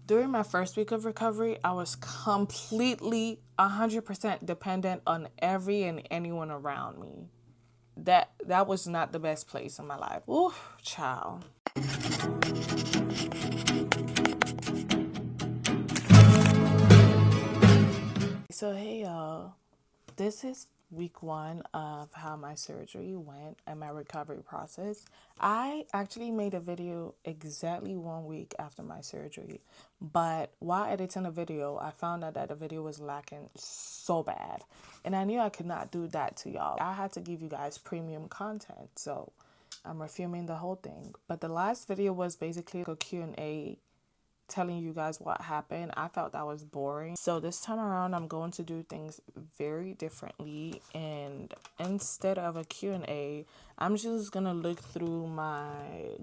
During my first week of recovery, I was completely 100% dependent on every and anyone around me. That was not the best place in my life. Ooh, child. So hey y'all, this is week 1 of how my surgery went and my recovery process. I actually made a video exactly 1 week after my surgery, but while editing the video, I found out that the video was lacking so bad, and I knew I could not do that to y'all. I had to give you guys premium content, so I'm refilming the whole thing. But the last video was basically a Q&A telling you guys what happened. I felt that was boring. So this time around, I'm going to do things very differently. And instead of a Q&A, I'm just going to look through my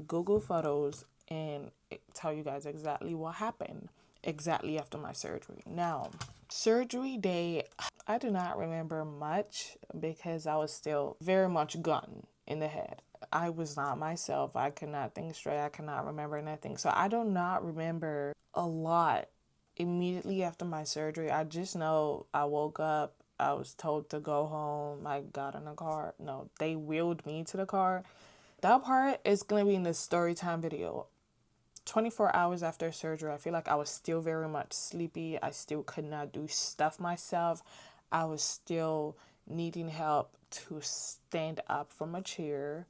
Google Photos and tell you guys exactly what happened exactly after my surgery. Now, surgery day, I do not remember much because I was still very much gone in the head. I was not myself. I could not think straight. I could not remember nothing. So I do not remember a lot immediately after my surgery. I just know I woke up. I was told to go home. I got in a car. No, they wheeled me to the car. That part is going to be in the story time video. 24 hours after surgery, I feel like I was still very much sleepy. I still could not do stuff myself. I was still needing help to stand up from a chair.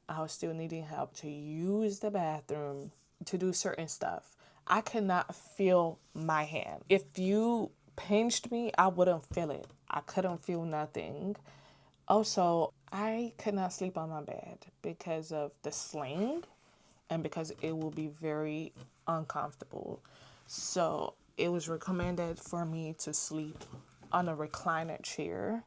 I was still needing help to use the bathroom, to do certain stuff. I could not feel my hand. If you pinched me, I wouldn't feel it. I couldn't feel nothing. Also, I could not sleep on my bed because of the sling and because it will be very uncomfortable. So it was recommended for me to sleep on a recliner chair.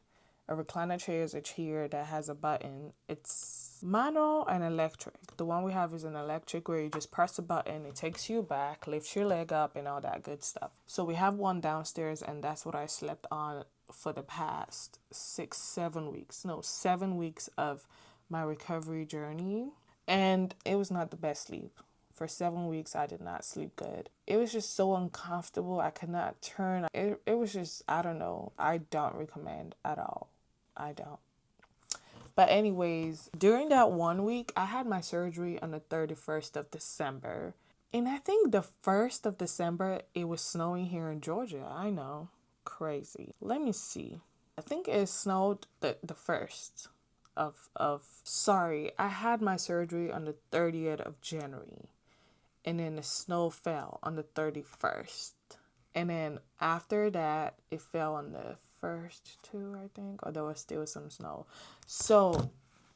A recliner chair is a chair that has a button. It's manual and electric. The one we have is an electric where you just press a button, it takes you back, lifts your leg up, and all that good stuff. So we have one downstairs, and that's what I slept on for the past 7 weeks. No, 7 weeks of my recovery journey. And it was not the best sleep. For 7 weeks, I did not sleep good. It was just so uncomfortable. I could not turn. It was just, I don't know. I don't recommend at all. I don't. But anyways, during that 1 week, I had my surgery on the 31st of December. And I think the 1st of December, it was snowing here in Georgia. I know. Crazy. Let me see. I think it snowed the 1st sorry, I had my surgery on the 30th of January. And then the snow fell on the 31st. And then after that, it fell on the first two, I think, or there was still some snow. So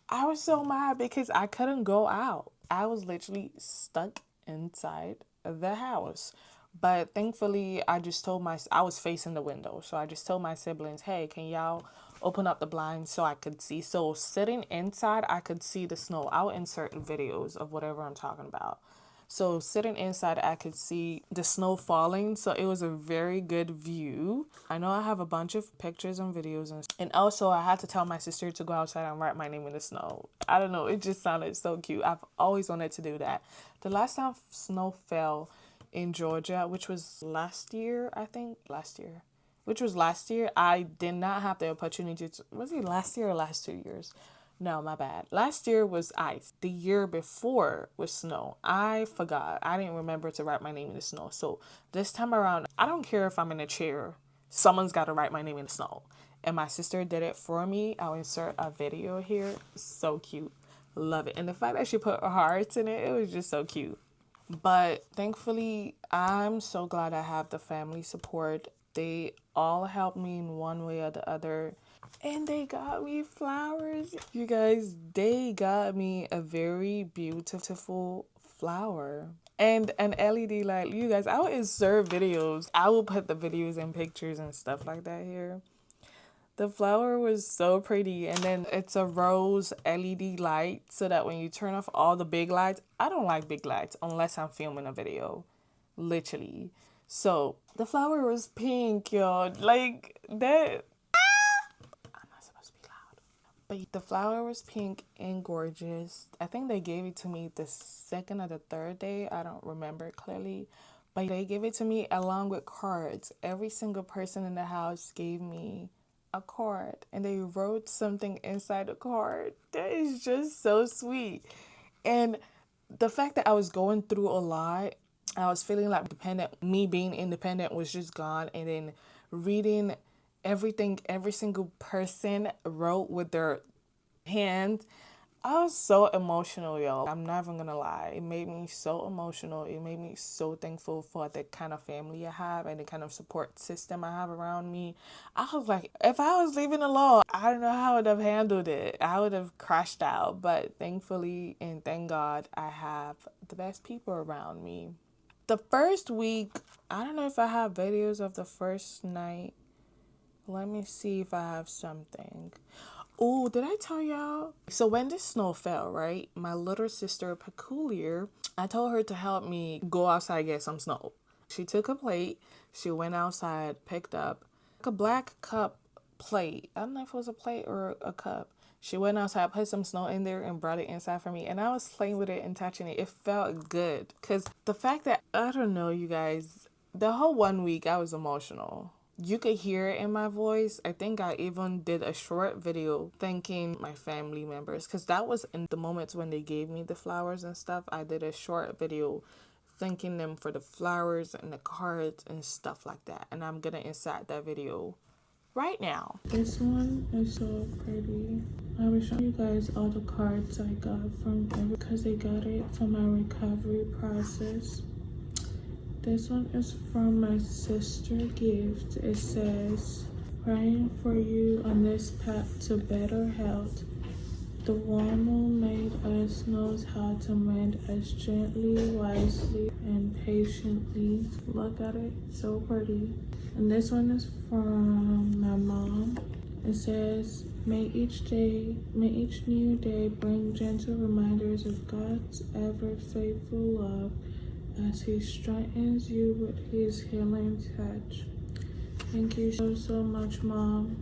I was so mad because I couldn't go out. I was literally stuck inside the house. But thankfully, I was facing the window. So I just told my siblings, hey, can y'all open up the blinds so I could see? So sitting inside, I could see the snow. I'll insert videos of whatever I'm talking about. So sitting inside, I could see the snow falling. So it was a very good view. I know I have a bunch of pictures and videos. And also I had to tell my sister to go outside and write my name in the snow. I don't know. It just sounded so cute. I've always wanted to do that. The last time snow fell in Georgia, which was last year, I think. Which was last year. I did not have the opportunity to... Was it last year or last 2 years? No, my bad. Last year was ice. The year before was snow. I forgot. I didn't remember to write my name in the snow. So this time around, I don't care if I'm in a chair. Someone's got to write my name in the snow. And my sister did it for me. I'll insert a video here. So cute. Love it. And the fact that she put hearts in it, it was just so cute. But thankfully, I'm so glad I have the family support. They all helped me in one way or the other. And they got me flowers. You guys, they got me a very beautiful flower. And an LED light. You guys, I will insert videos. I will put the videos and pictures and stuff like that here. The flower was so pretty. And then it's a rose LED light so that when you turn off all the big lights, I don't like big lights unless I'm filming a video. Literally. So the flower was pink, y'all. Like that. But the flower was pink and gorgeous. I think they gave it to me the second or the third day. I don't remember clearly. But they gave it to me along with cards. Every single person in the house gave me a card and they wrote something inside the card. That is just so sweet. And the fact that I was going through a lot, I was feeling like dependent, me being independent was just gone. And then reading everything every single person wrote with their hands, I was so emotional, yo. I'm not even gonna lie. It made me so emotional. It made me so thankful for the kind of family I have and the kind of support system I have around me. I was like, if I was living alone, I don't know how I would have handled it. I would have crashed out. But thankfully and thank God, I have the best people around me. The first week, I don't know if I have videos of the first night. Let me see if I have something. Oh, did I tell y'all? So when the snow fell, right? My little sister, Peculiar, I told her to help me go outside get some snow. She took a plate. She went outside, picked up a black cup plate. I don't know if it was a plate or a cup. She went outside, put some snow in there, and brought it inside for me. And I was playing with it and touching it. It felt good. Because the fact that, I don't know, you guys, the whole 1 week I was emotional. You could hear it in my voice. I think I even did a short video thanking my family members because that was in the moments when they gave me the flowers and stuff. I did a short video thanking them for the flowers and the cards and stuff like that. And I'm going to insert that video right now. This one is so pretty. I will show you guys all the cards I got from them because I got it from my recovery process. This one is from my sister gift. It says, praying for you on this path to better health. The one who made us knows how to mend us gently, wisely, and patiently. Look at it, so pretty. And this one is from my mom. It says, may each new day bring gentle reminders of God's ever faithful love as he strengthens you with his healing touch. Thank you so much, Mom.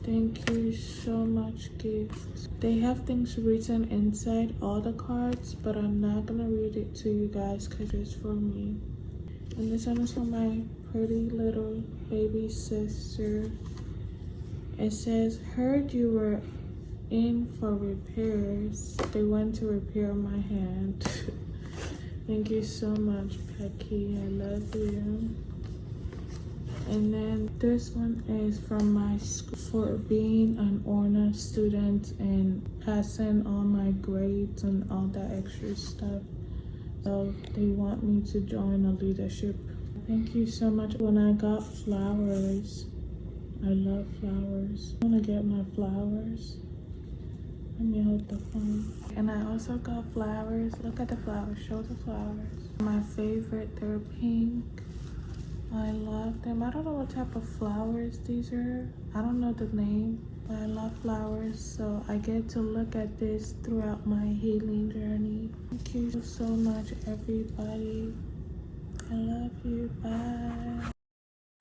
Thank you so much, gift. They have things written inside all the cards, but I'm not gonna read it to you guys because it's for me. And this one is for my pretty little baby sister. It says, heard you were in for repairs. They went to repair my hand. Thank you so much, Becky. I love you. And then this one is from my school for being an honor student and passing all my grades and all that extra stuff. So they want me to join a leadership. Thank you so much. When I got flowers, I love flowers. I want to get my flowers. Let me hold the phone. And I also got flowers. Look at the flowers. Show the flowers. My favorite, they're pink. I love them. I don't know what type of flowers these are. I don't know the name, but I love flowers. So I get to look at this throughout my healing journey. Thank you so much, everybody. I love you. Bye.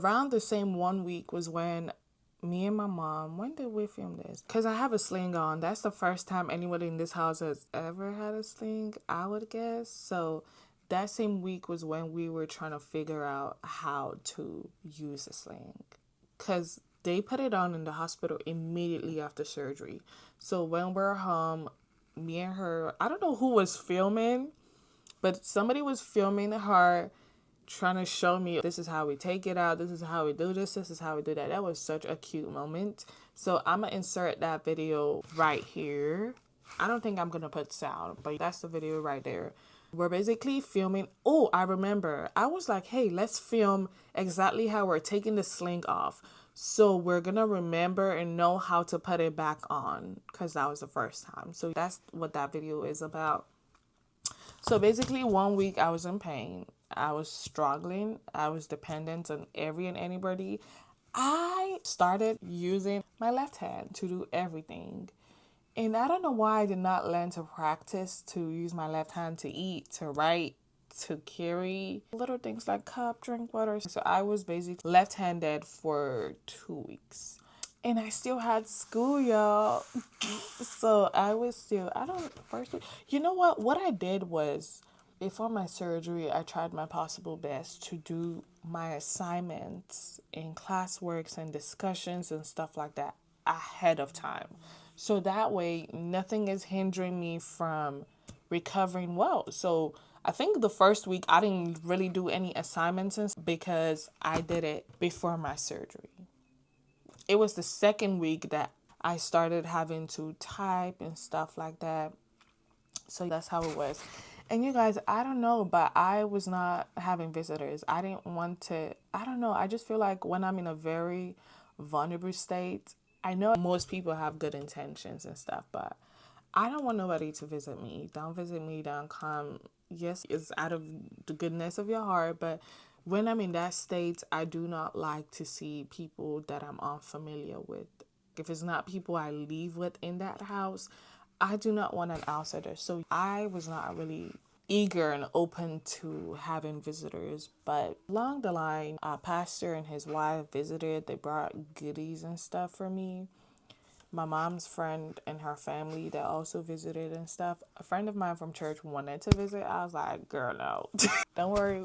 Around the same 1 week was when me and my mom, when did we film this? Because I have a sling on. That's the first time anyone in this house has ever had a sling, I would guess. So that same week was when we were trying to figure out how to use a sling. Because they put it on in the hospital immediately after surgery. So when we're home, me and her, I don't know who was filming, but somebody was filming her trying to show me this is how we take it out, this is how we do this is how we do that. That was such a cute moment. So I'm gonna insert that video right here. I don't think I'm gonna put sound, but that's the video right there. We're basically filming. Oh, I remember. I was like, hey, let's film exactly how we're taking the sling off. So we're gonna remember and know how to put it back on because that was the first time. So that's what that video is about. So basically 1 week I was in pain. I was struggling. I was dependent on every and anybody. I started using my left hand to do everything. And I don't know why I did not learn to practice to use my left hand to eat, to write, to carry little things like cup, drink water. So I was basically left-handed for 2 weeks. And I still had school, y'all. So I was still, first week. You know what? What I did was before my surgery, I tried my possible best to do my assignments and classworks and discussions and stuff like that ahead of time. So that way, nothing is hindering me from recovering well. So I think the first week I didn't really do any assignments because I did it before my surgery. It was the second week that I started having to type and stuff like that. So that's how it was. And you guys, I don't know, but I was not having visitors. I didn't want to, I don't know. I just feel like when I'm in a very vulnerable state, I know most people have good intentions and stuff, but I don't want nobody to visit me. Don't visit me, don't come. Yes, it's out of the goodness of your heart, but when I'm in that state, I do not like to see people that I'm unfamiliar with. If it's not people I live with in that house, I do not want an outsider. So I was not really eager and open to having visitors. But along the line, a pastor and his wife visited. They brought goodies and stuff for me. My mom's friend and her family that also visited and stuff. A friend of mine from church wanted to visit. I was like, girl, no. Don't worry.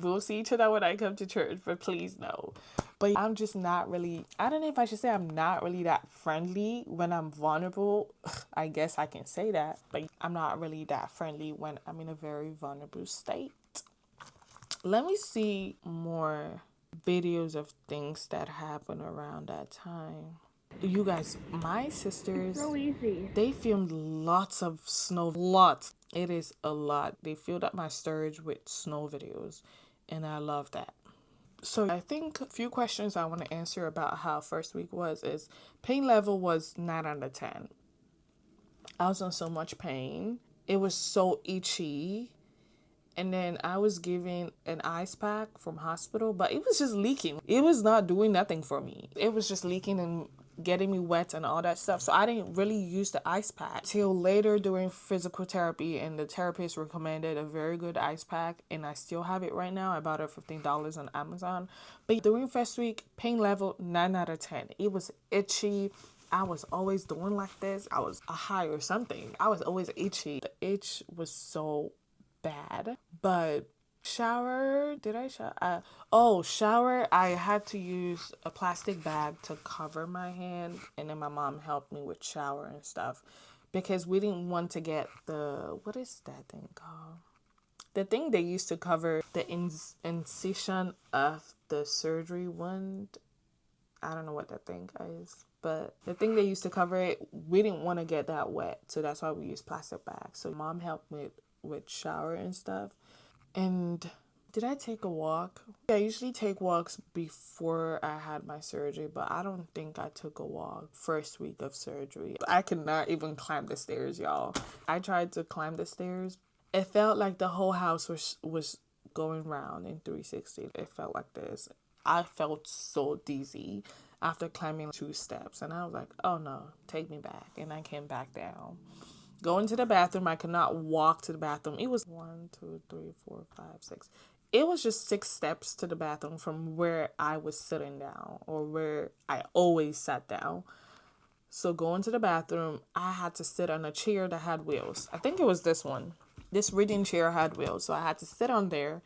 We'll see each other when I come to church, but please no. But I'm just not really, I don't know if I should say I'm not really that friendly when I'm vulnerable. I guess I can say that, but I'm not really that friendly when I'm in a very vulnerable state. Let me see more videos of things that happened around that time. You guys, my sisters, So easy. they filmed lots of snow, lots. It is a lot. They filled up my storage with snow videos, and I love that. So I think a few questions I want to answer about how first week was is pain level was 9 out of 10. I was in so much pain. It was so itchy. And then I was given an ice pack from hospital, but it was just leaking. It was not doing nothing for me. It was just leaking and getting me wet and all that stuff. So I didn't really use the ice pack till later during physical therapy, and the therapist recommended a very good ice pack, and I still have it right now. I bought it $15 on Amazon. But during first week, pain level 9 out of 10. It was itchy. I was always doing like this. I was a high or something. I was always itchy. The itch was so bad. But shower, did I shower? Shower, I had to use a plastic bag to cover my hand, and then my mom helped me with shower and stuff because we didn't want to get the, what is that thing called? The thing they used to cover the incision of the surgery wound. I don't know what that thing is, but the thing they used to cover it, we didn't want to get that wet, so that's why we used plastic bags. So mom helped me with shower and stuff. And did I take a walk? I usually take walks before I had my surgery, but I don't think I took a walk first week of surgery. I could not even climb the stairs, y'all. I tried to climb the stairs. It felt like the whole house was going round in 360. It felt like this. I felt so dizzy after climbing 2 steps, and I was like, oh no, take me back. And I came back down. Going to the bathroom, I could not walk to the bathroom. It was 1, 2, 3, 4, 5, 6. It was just 6 steps to the bathroom from where I was sitting down or where I always sat down. So going to the bathroom, I had to sit on a chair that had wheels. I think it was this one. This reading chair had wheels. So I had to sit on there,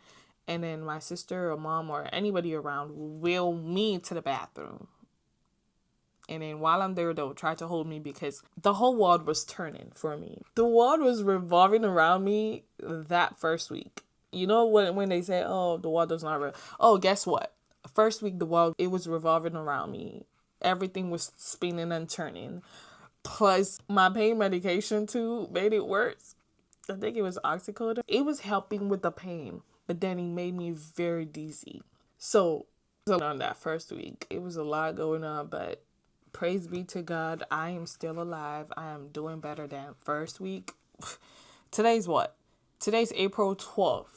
and then my sister or mom or anybody around will wheel me to the bathroom. And then while I'm there, they'll try to hold me because the whole world was turning for me. The world was revolving around me that first week. You know when they say, oh, the world does not oh, guess what? First week, the world, it was revolving around me. Everything was spinning and turning. Plus, my pain medication too made it worse. I think it was oxycodone. It was helping with the pain, but then it made me very dizzy. So on that first week, it was a lot going on, but praise be to God, I am still alive. I am doing better than first week. Today's what? Today's April 12th.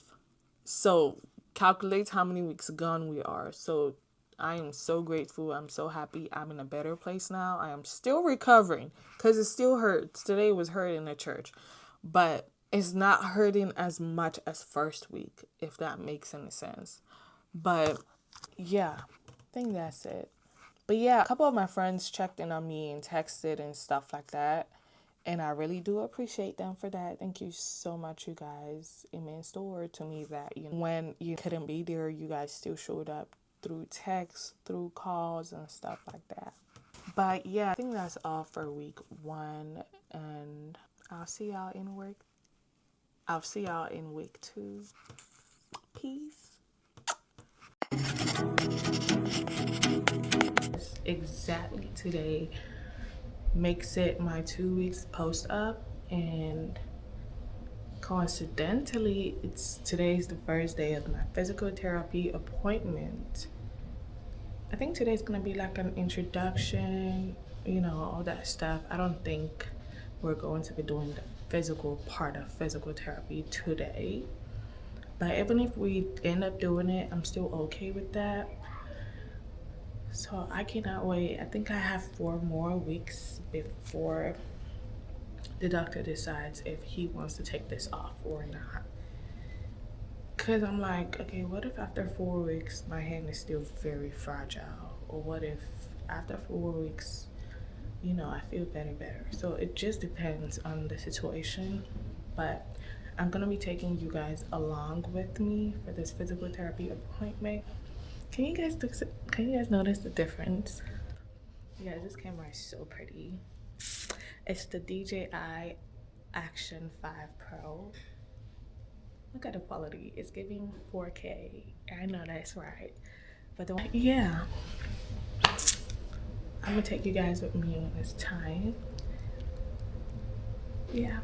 So calculate how many weeks gone we are. So I am so grateful. I'm so happy. I'm in a better place now. I am still recovering because it still hurts. Today was hurting in the church, but it's not hurting as much as first week, if that makes any sense. But yeah, I think that's it. But yeah, a couple of my friends checked in on me and texted and stuff like that. And I really do appreciate them for that. Thank you so much, you guys. It means the world to me that, when you couldn't be there, you guys still showed up through text, through calls, and stuff like that. But yeah, I think that's all for week 1. And I'll see y'all in work. I'll see y'all in week 2. Peace. Exactly today makes it my 2 weeks post up, and coincidentally today's the first day of my physical therapy appointment. I think today's gonna be like an introduction, all that stuff. I don't think we're going to be doing the physical part of physical therapy today, but even if we end up doing it, I'm still okay with that. So I cannot wait. I think I have 4 more weeks before the doctor decides if he wants to take this off or not. Because I'm like, okay, what if after 4 weeks my hand is still very fragile? Or what if after 4 weeks, I feel better? So it just depends on the situation. But I'm going to be taking you guys along with me for this physical therapy appointment. Can you guys notice the difference? You guys, this camera is so pretty. It's the DJI Action 5 Pro. Look at the quality. It's giving 4K. I know that's right. But yeah. I'm gonna take you guys with me on this time. Yeah.